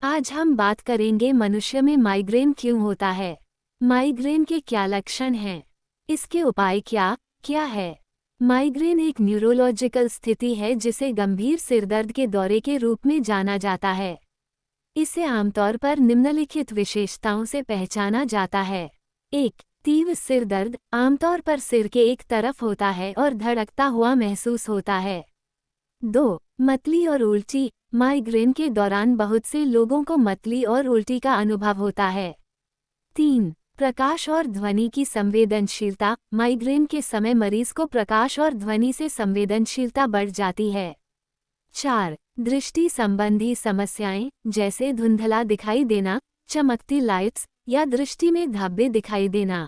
आज हम बात करेंगे मनुष्य में माइग्रेन क्यों होता है, माइग्रेन के क्या लक्षण हैं, इसके उपाय क्या क्या है। माइग्रेन एक न्यूरोलॉजिकल स्थिति है जिसे गंभीर सिरदर्द के दौरे के रूप में जाना जाता है। इसे आमतौर पर निम्नलिखित विशेषताओं से पहचाना जाता है। 1. तीव्र सिर दर्द आमतौर पर सिर के एक तरफ होता है और धड़कता हुआ महसूस होता है। 2. मतली और उल्टी माइग्रेन के दौरान बहुत से लोगों को मतली और उल्टी का अनुभव होता है। 3. प्रकाश और ध्वनि की संवेदनशीलता माइग्रेन के समय मरीज को प्रकाश और ध्वनि से संवेदनशीलता बढ़ जाती है। 4. दृष्टि संबंधी समस्याएं जैसे धुंधला दिखाई देना, चमकती लाइट्स या दृष्टि में धब्बे दिखाई देना।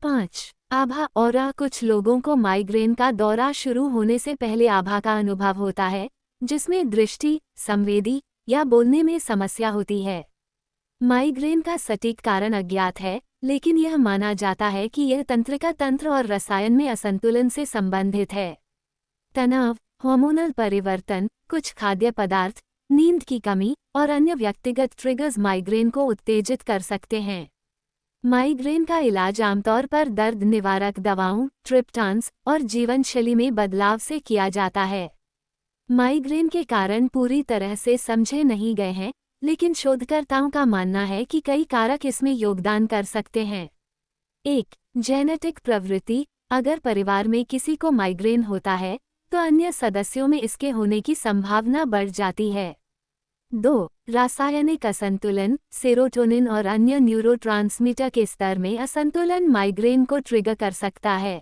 5. आभा ऑरा कुछ लोगों को माइग्रेन का दौरा शुरू होने से पहले आभा का अनुभव होता है, जिसमें दृष्टि, संवेदी या बोलने में समस्या होती है। माइग्रेन का सटीक कारण अज्ञात है, लेकिन यह माना जाता है कि यह तंत्रिका तंत्र और रसायन में असंतुलन से संबंधित है। तनाव, हार्मोनल परिवर्तन, कुछ खाद्य पदार्थ, नींद की कमी और अन्य व्यक्तिगत ट्रिगर्स माइग्रेन को उत्तेजित कर सकते हैं। माइग्रेन का इलाज आमतौर पर दर्द निवारक दवाओं, ट्रिप्टान्स और जीवनशैली में बदलाव से किया जाता है। माइग्रेन के कारण पूरी तरह से समझे नहीं गए हैं, लेकिन शोधकर्ताओं का मानना है कि कई कारक इसमें योगदान कर सकते हैं। 1. जेनेटिक प्रवृत्ति अगर परिवार में किसी को माइग्रेन होता है, तो अन्य सदस्यों में इसके होने की संभावना बढ़ जाती है। 2. रासायनिक असंतुलन सेरोटोनिन और अन्य न्यूरोट्रांसमीटर के स्तर में असंतुलन माइग्रेन को ट्रिगर कर सकता है।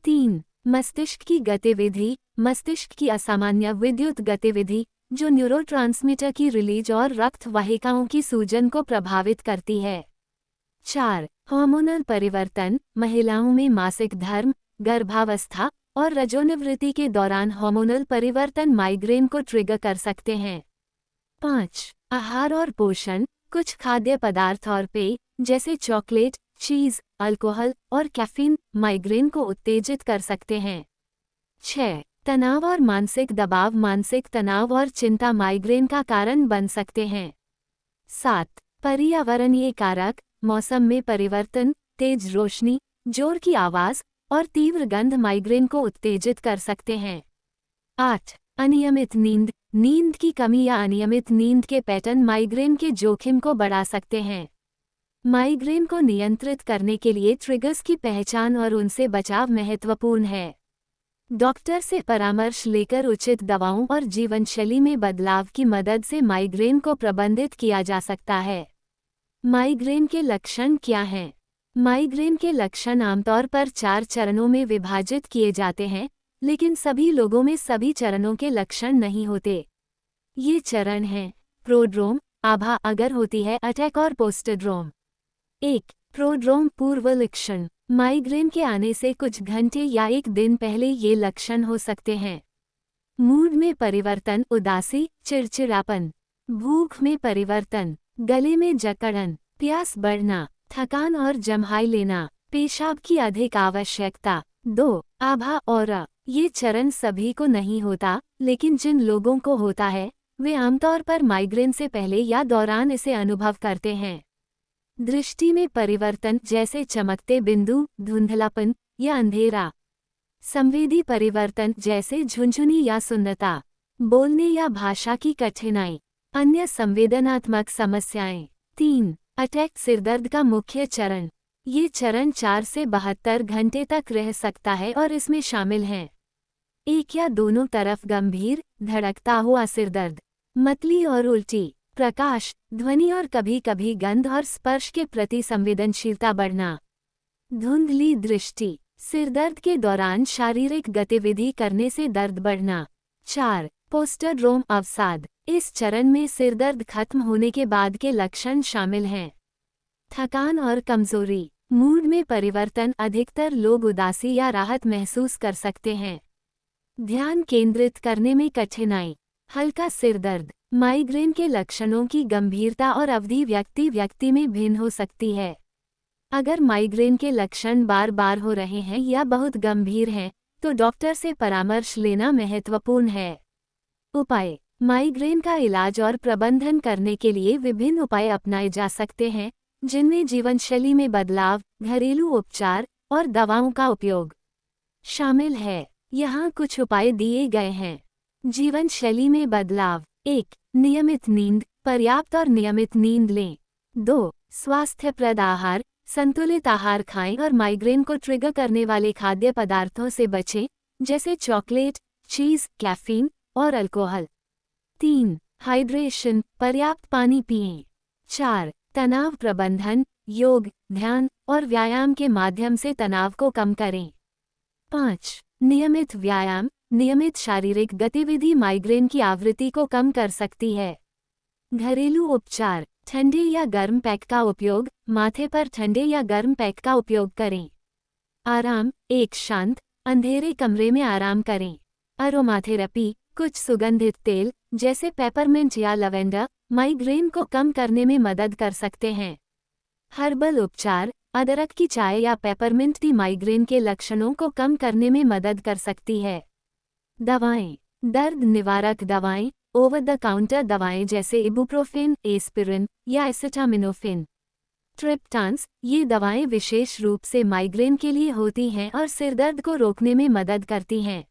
3. मस्तिष्क की गतिविधि मस्तिष्क की असामान्य विद्युत गतिविधि जो न्यूरोट्रांसमीटर की रिलीज और रक्त वाहिकाओं की सूजन को प्रभावित करती है। 4. हार्मोनल परिवर्तन महिलाओं में मासिक धर्म, गर्भावस्था और रजोनिवृत्ति के दौरान हार्मोनल परिवर्तन माइग्रेन को ट्रिगर कर सकते हैं। 5. आहार और पोषण कुछ खाद्य पदार्थ और पेय जैसे चॉकलेट, चीज, अल्कोहल और कैफीन माइग्रेन को उत्तेजित कर सकते हैं। 6. तनाव और मानसिक दबाव मानसिक तनाव और चिंता माइग्रेन का कारण बन सकते हैं। 7. पर्यावरणीय कारक मौसम में परिवर्तन, तेज रोशनी, जोर की आवाज और तीव्र गंध माइग्रेन को उत्तेजित कर सकते हैं। 8. अनियमित नींद नींद की कमी या अनियमित नींद के पैटर्न माइग्रेन के जोखिम को बढ़ा सकते हैं। माइग्रेन को नियंत्रित करने के लिए ट्रिगर्स की पहचान और उनसे बचाव महत्वपूर्ण है। डॉक्टर से परामर्श लेकर उचित दवाओं और जीवनशैली में बदलाव की मदद से माइग्रेन को प्रबंधित किया जा सकता है। माइग्रेन के लक्षण क्या हैं? माइग्रेन के लक्षण आमतौर पर 4 चरणों में विभाजित किए जाते हैं, लेकिन सभी लोगों में सभी चरणों के लक्षण नहीं होते। ये चरण हैं: प्रोड्रोम आभा अगर होती है, अटैक और पोस्टड्रोम। 1. प्रोड्रोम पूर्व लक्षण माइग्रेन के आने से कुछ घंटे या एक दिन पहले ये लक्षण हो सकते हैं। मूड में परिवर्तन उदासी, चिड़चिड़ापन, भूख में परिवर्तन, गले में जकड़न, प्यास बढ़ना, थकान और जम्हाई लेना, पेशाब की अधिक आवश्यकता। 2. आभा ऑरा ये चरण सभी को नहीं होता, लेकिन जिन लोगों को होता है वे आमतौर पर माइग्रेन से पहले या दौरान इसे अनुभव करते हैं। दृष्टि में परिवर्तन जैसे चमकते बिंदु, धुंधलापन या अंधेरा। संवेदी परिवर्तन जैसे झुंझुनी या सुन्नता, बोलने या भाषा की कठिनाई, अन्य संवेदनात्मक समस्याएं। 3. अटैक सिरदर्द का मुख्य चरण ये चरण 4 से 72 घंटे तक रह सकता है और इसमें शामिल हैं: एक या दोनों तरफ गंभीर, धड़कता हुआ सिरदर्द, मतली और उल्टी, प्रकाश, ध्वनि और कभी-कभी गंध और स्पर्श के प्रति संवेदनशीलता बढ़ना, धुंधली दृष्टि, सिरदर्द के दौरान शारीरिक गतिविधि करने से दर्द बढ़ना। 4. पोस्टड्रोम अवसाद इस चरण में सिरदर्द खत्म होने के बाद के लक्षण शामिल हैं: थकान और कमजोरी, मूड में परिवर्तन अधिकतर लोग उदासी या राहत महसूस कर सकते हैं, ध्यान केंद्रित करने में कठिनाई, हल्का सिरदर्द। माइग्रेन के लक्षणों की गंभीरता और अवधि व्यक्ति में भिन्न हो सकती है। अगर माइग्रेन के लक्षण बार बार हो रहे हैं या बहुत गंभीर हैं, तो डॉक्टर से परामर्श लेना महत्वपूर्ण है। उपाय: माइग्रेन का इलाज और प्रबंधन करने के लिए विभिन्न उपाय अपनाए जा सकते हैं, जिनमें जीवनशैली में बदलाव, घरेलू उपचार और दवाओं का उपयोग शामिल है। यहाँ कुछ उपाय दिए गए हैं। जीवन शैली में बदलाव। 1. नियमित नींद, पर्याप्त और नियमित नींद लें। 2. स्वास्थ्यप्रद आहार, संतुलित आहार खाएं और माइग्रेन को ट्रिगर करने वाले खाद्य पदार्थों से बचें, जैसे चॉकलेट, चीज, कैफीन और अल्कोहल। 3. हाइड्रेशन, पर्याप्त पानी पिएं। 4. तनाव प्रबंधन, योग, ध्यान और व्यायाम के माध्यम से तनाव को कम करें। 5. नियमित व्यायाम, नियमित शारीरिक गतिविधि माइग्रेन की आवृत्ति को कम कर सकती है। घरेलू उपचार, ठंडे या गर्म पैक का उपयोग, माथे पर ठंडे या गर्म पैक का उपयोग करें। आराम, एक शांत, अंधेरे कमरे में आराम करें। अरोमाथेरेपी, कुछ सुगंधित तेल, जैसे पेपरमिंट या लवेंडर, माइग्रेन को कम करने में मदद कर सकते हैं। हर्बल उपचार, अदरक की चाय या पेपरमिंट टी माइग्रेन के लक्षणों को कम करने में मदद कर सकती है। दवाएं, दर्द निवारक दवाएं, ओवर द काउंटर दवाएं जैसे इबुप्रोफेन, एस्पिरिन या एसिटामिनोफेन, ट्रिप्टान्स, ये दवाएं विशेष रूप से माइग्रेन के लिए होती हैं और सिरदर्द को रोकने में मदद करती हैं।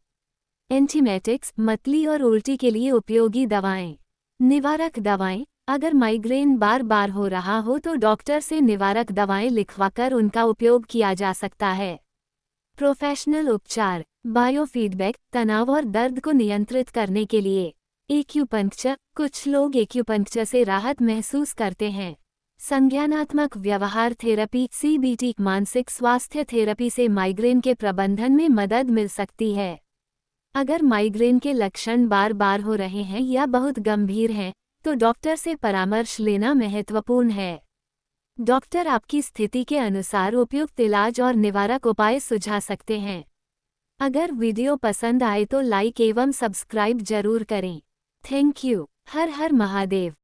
एंटीमेटिक्स, मतली और उल्टी के लिए उपयोगी दवाएं। निवारक दवाएं, अगर माइग्रेन बार बार हो रहा हो तो डॉक्टर से निवारक दवाएं लिखवाकर उनका उपयोग किया जा सकता है। प्रोफेशनल उपचार, बायोफीडबैक, तनाव और दर्द को नियंत्रित करने के लिए। एक्यूपंक्चर, कुछ लोग एक्यूपंक्चर से राहत महसूस करते हैं। संज्ञानात्मक व्यवहार थेरेपी, सीबीटी, मानसिक स्वास्थ्य थेरेपी से माइग्रेन के प्रबंधन में मदद मिल सकती है। अगर माइग्रेन के लक्षण बार बार हो रहे हैं या बहुत गंभीर हैं, तो डॉक्टर से परामर्श लेना महत्वपूर्ण है। डॉक्टर आपकी स्थिति के अनुसार उपयुक्त इलाज और निवारक उपाय सुझा सकते हैं। अगर वीडियो पसंद आए तो लाइक एवं सब्सक्राइब जरूर करें। Thank you. Her her Mahadev.